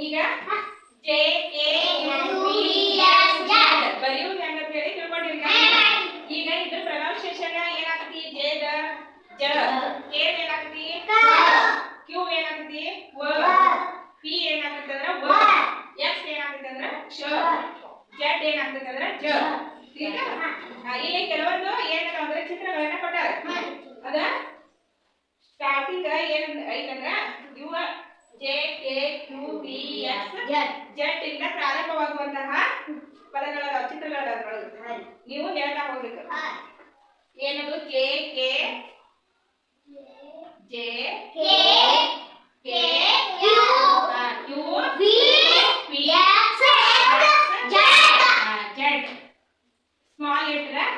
ಈಗ J K U V S Z ಬರೆಯೋದು ಹೆಂಗ ಅಂತ ಹೇಳಿ ತಿಳ್ಕೊಂಡಿರಿ. ಈಗ ಇದ್ರ ಪ್ರೊನೌನ್ಸಿಯೇಷನ್ ಏನಾಗ್ತಿ? ಜೆಡ್ ಜ, ಕೆ ಏನಾಗ್ತಿ? ಕ್ಯೂ ಏನಾಗ್ತಿ? ವ, ಪಿ ಏನಾಗ್ತದೆ ಅಂದ್ರೆ ವ, ಎಕ್ಸ್ ಏನಾಗ್ತದೆ ಅಂದ್ರೆ ಶ, ಜೆಡ್ ಏನಾಗ್ತದೆ ಅಂದ್ರೆ ಜ. ಇಲ್ಲಿ ಕೆಲವೊಂದು ಏನಂತ ಅಂದ್ರೆ ಚಿತ್ರಗಳನ್ನ ಕೊಟ್ಟಾರೆ. ಅದ ಸ್ಟಾರ್ಟಿಂಗ್ ಏನ್ ಐತಂದ್ರ U J K Q V S Z ಇಂದ ಪ್ರಾರಂಭವಾಗುವಂತಹ ಪದಗಳ ಚಿತ್ರಗಳ ನೀವು ಹೇಳ್ತಾ ಹೋಗ್ಬೇಕು. ಏನದು? J K J K K Q Q V V X Z Z. Small letter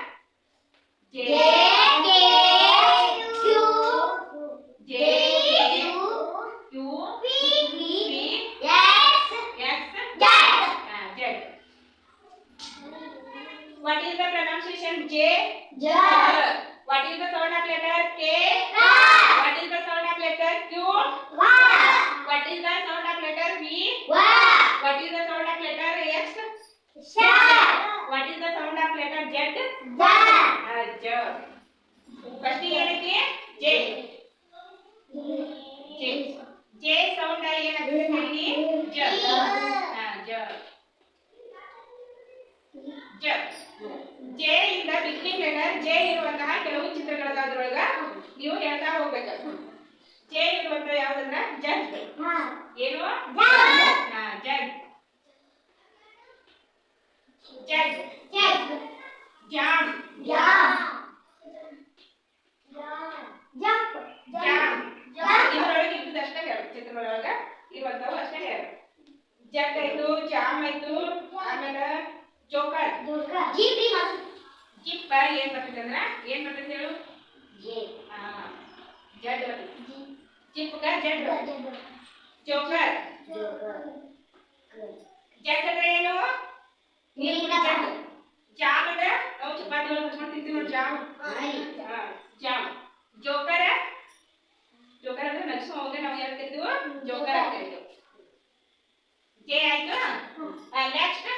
J K Q J Q V X X Z Z. What is the pronunciation? J J. What is the sound of letter K? K. What is the sound of letter Q? K. What is the sound of letter V? V. What is the sound of letter X? Sh. What is the sound of letter Z? Z. J. First ಏನೈತಿ? J. J. J sound ಏನಾಗುತ್ತೆ ಇಲ್ಲಿ? J. J. J. J ಇಂದ beginning letter J ಇರುವಂತಹ ಕೆಲವು ಚಿತ್ರಗಳದೊಳಗ ನೀವು ಹೇಳ್ತಾ ಹೋಗ್ಬೇಕು. J ಇರುವಂತ ಯಾವ್ದಂದ್ರ ಜಡ್. ಏನು? Z Z Z. Jam jam jump jam. ಇದರೊಳಗೆ ಇದ್ದಷ್ಟೇ ಹೇಳು, ಚಿತ್ರಗಳೊಳಗ ಇರುವಂತವು ಅಷ್ಟೇ ಹೇಳು. ಜಡ್ ಆಯ್ತು, ಜಾಮ್ ಆಯ್ತು, ಆಮೇಲೆ ಜೋಕರ್ ಜೀಪ್. ಜಿಪ್ ಏನ್ ಬರ್ತದೆ ಅಂದ್ರೆ ಏನ್ ಬರ್ತದೆ ಹೇಳು? ಜಡ್ ಬರ್ತದೆ. ಜಿಪ್ ಜಡ್. ಜೋಕರ್ ಜಡ್ ಅಂದ್ರೆ ಏನು? ಜಡ್. ಜಾಮ್ ಅಂದ್ರೆ ನಾವು ಚಪಾತಿ ಒಳಗೆ ಹಚ್ಕೊಂಡು ತಿಂತೀವಿ ನೋಡಿ, ಜಾಮ್ ಜಾಮ್. ಜೋಕರ್ ಜೋಕರ್ ಅಂದ್ರೆ ನಗ್ಸು ಅವಾಗ ನಾವು ಹೇಳ್ತಿದ್ವು ಜೋಕರ್ ಆಗ್ತಿದ್ವು. ಜೆ ಆಯ್ತು. ನೆಕ್ಸ್ಟ್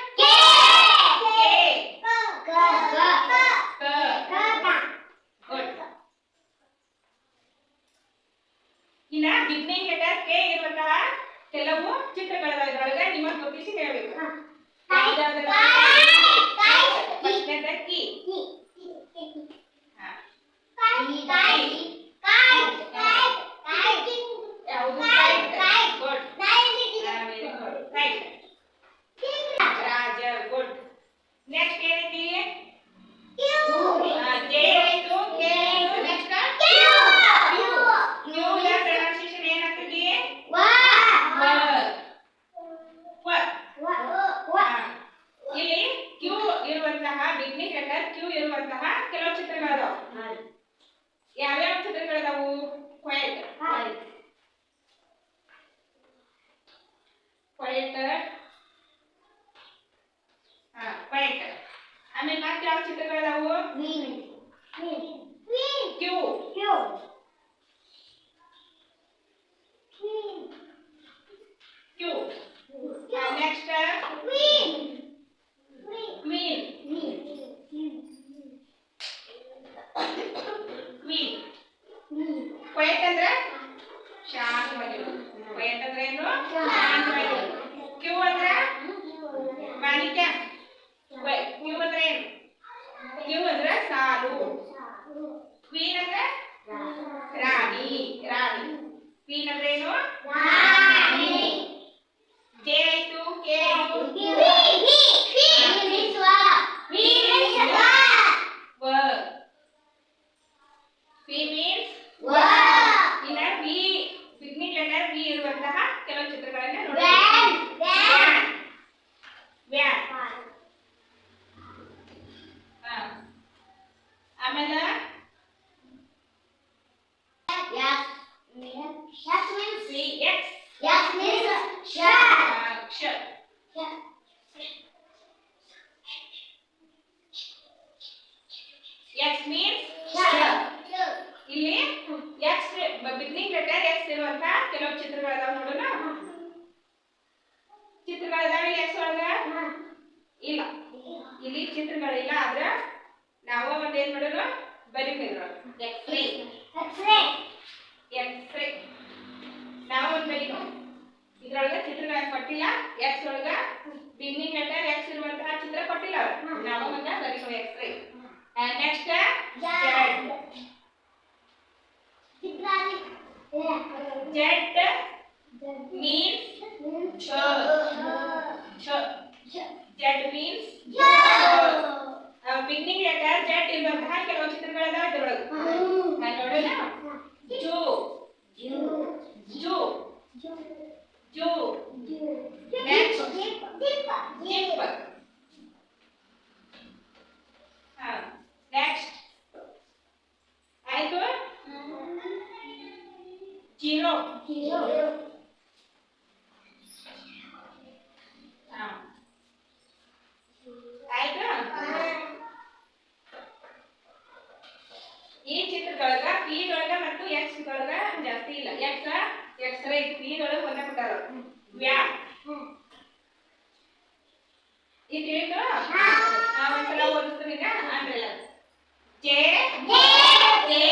ಇನ್ನ ಬಿಗ್ನಿಂಗ್ ಲೆಟರ್ ಕೆ ಇರುವಂತಹ ಕೆಲವು ಚಿತ್ರಗಳೊಳಗೆ ನಿಮ್ಮ ಗುರುತಿಸಿ ಹೇಳಬೇಕು. ಕಿ ರಾಜ. ಗುಡ್. ನೆಕ್ಸ್ಟ್ ಏನೈತಿ? ಜೆ ಆಯ್ತು, ಕೆ ಆಯ್ತು, ನೆಕ್ಸ್ಟ್ ಕ್ಯೂ. ಯ ಪ್ರೊನೌನ್ಸಿಯೇಷನ್ ಏನಾಗ್ತದೆ? ಇಲ್ಲಿ ಕ್ಯೂ ಇರುವಂತಹ ಬಿಗ್ನಿಂಗ್ ಲೆಟರ್ ಕ್ಯೂ ಇರುವಂತಹ ಕೆಲವು ಚಿತ್ರಗಳದಾವು. ಯಾವ್ಯಾವ ಚಿತ್ರಗಳದಾವು? Quite quite quite. ಆಮೇಲೆ ಮತ್ತೆ ಯಾವ ಚಿತ್ರಗಳದಾವು? Q Q. Next queen. Queen. Quiet ಅಂದ್ರೆ ಶಾಂತವಾಗಿರೋದು. ಕ್ವೈಟ್ ಅಂದ್ರೆ ಏನು? ಶಾಂತವಾಗಿರೋದು. ಕ್ಯೂ ಅಂದ್ರೆ ಮಾಣಿಕ್ಯ. ಕ್ಯೂ ಅಂದ್ರೆ ಏನು? ಕ್ಯೂ ಅಂದ್ರೆ ಸಾಲು. ಕ್ವೀನ್ ಅಂದ್ರೆ ರಾಣಿ. ರಾಣಿ. ಕ್ವೀನ್ ಅಂದ್ರೆ ಏನು? ರಾಣಿ. ಜೆ ಆಯ್ತು, ಕೆ ಆಯ್ತು, ಚಿತ್ರಗಳಿಲ್ಲ ಆದ್ರೆ ನಾವು ಒಂದು ಏನು ಮಾಡೋದು ಬರೀಬೇಕು ಎಕ್ಸ್ರೇ ಎಕ್ಸ್ರೇ ನಾವು ಒಂದು ಬರೀನು ಇದ್ರೊಳಗೆ ಚಿತ್ರಗಳನ್ನು ಕೊಟ್ಟಿಲ್ಲ ಎಕ್ಸ್ ಒಳಗೆ ಬಿಗಿನಿಂಗ್ ಲೆಟರ್ ಎಕ್ಸ್ ಇರುವಂತಹ ಚಿತ್ರ ಕೊಟ್ಟಿಲ್ಲ ನಾವು ಒಂದು ಬರೀನು X-ray next Z means Z means beginning letter z ಇರುವಂತಹ ಕೆಲವು ಚಿತ್ರಗಳನ್ನ ಇದ್ರೊಳಗೆ ನೋಡೋಣ ಜೋ ಜೋ ಜೋ ನೆಕ್ಸ್ಟ್ ಜಿಪ್ ನೆಕ್ಸ್ಟ್ ಆಯ್ತು जीरो ಆಯ್ತಾ ಈ ಚಿತ್ರದೊಳಗ ಪಿ ದೊಳಗ ಮತ್ತು ಎಕ್ಸ್ ದೊಳಗ ಜಾಸ್ತಿ ಇಲ್ಲ ಎಕ್ಸ್ ರೈ ಪಿ ದೊಳಗ ಒಂದೇ ಕೊಟ್ಟಾರ ವ್ಯಾ ಈ ತಿಳಿತು ಒಂದ್ಸಲ ಓದಿಸ್ತೀನಿ ಈಗ ಆಮೇಲೆ J J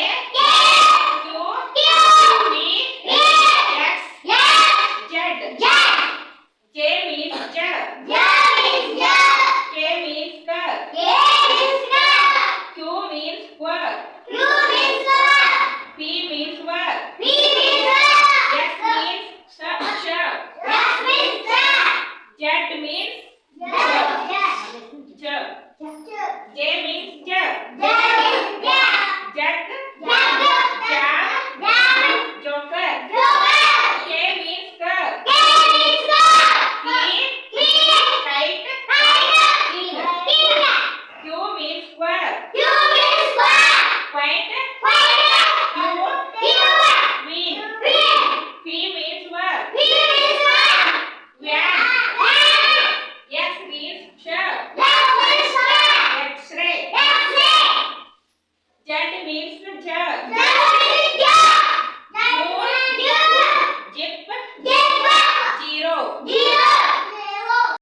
That means the jug.